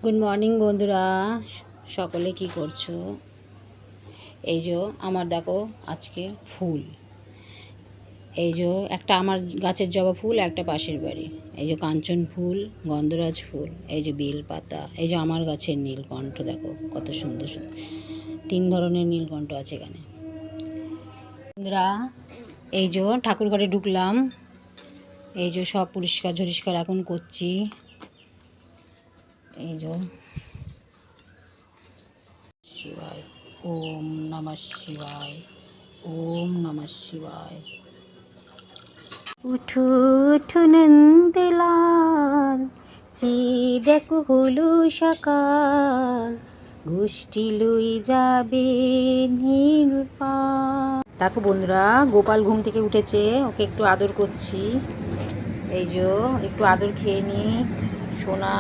Good morning বন্ধুরা, সকলে কি করছো? এই যে আমার দেখো আজকে ফুল, এই যে একটা আমার গাছের জবা ফুল, একটা পাশের বাড়ি, এই যে কাঞ্চন ফুল, গন্ধরাজ ফুল, এই যে বেল পাতা, এই যে আমার গাছের নীলকণ্ঠ, দেখো কত সুন্দর সুন্দর 3 ধরনের নীলকণ্ঠ আছে এখানে। বন্ধুরা এই যে ঠাকুর ঘরে ঢুকলাম, এই যে সব পরিষ্কার ঝরিষ্কার এখন করছি। এই যে শিবায়, ওম নমঃ শিবায়, ওম নমঃ শিবায়। উঠু উঠু নন্দলাল, চেয়ে দেখো হলো সকাল, গোষ্ঠী লই যাবে নির্বাণ। দেখো বন্ধুরা, গোপাল ঘুম থেকে উঠেছে, ওকে একটু আদর করছি। এই যে একটু আদর খেয়ে নি সোনা।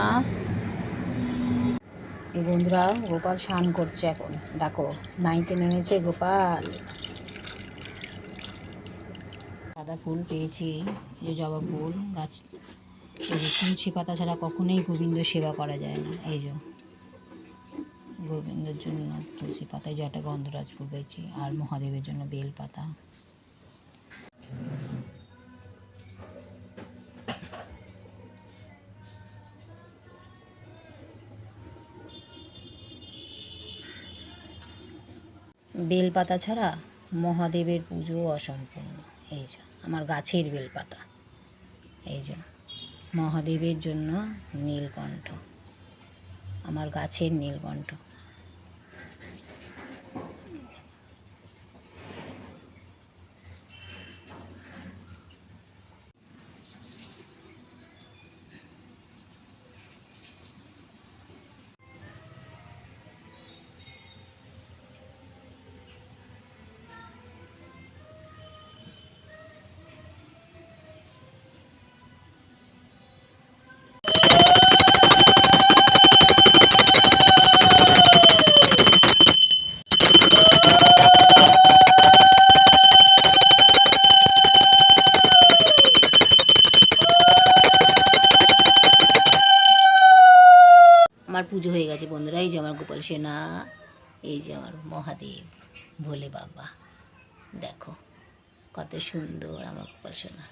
এই বন্ধুরা, গোপাল স্নান করছে এখন, দেখো নাইতে নেমেছে গোপাল। সাদা ফুল পেয়েছি, যে জবা ফুল গাছ, এই যে তুলসী পাতা ছাড়া কখনোই গোবিন্দ সেবা করা যায় না। এই যে গোবিন্দের জন্য তুলসী পাতায় যে একটা গন্ধরাজ ফুল পেয়েছি, আর মহাদেবের জন্য বেল পাতা। বেল পাতা ছাড়া মহাদেবের পুজো অসম্পূর্ণ। এই যে আমার গাছের বেল পাতা, এই যে মহাদেবের জন্য নীলকণ্ঠ, আমার গাছের নীলকণ্ঠ। আমার পুজো হয়ে গেছে বন্ধুরা। এই যে আমার গোপাল সেনা, এই যে আমার মহাদেব ভোলে বাবা, দেখো কত সুন্দর আমার গোপাল সেনা।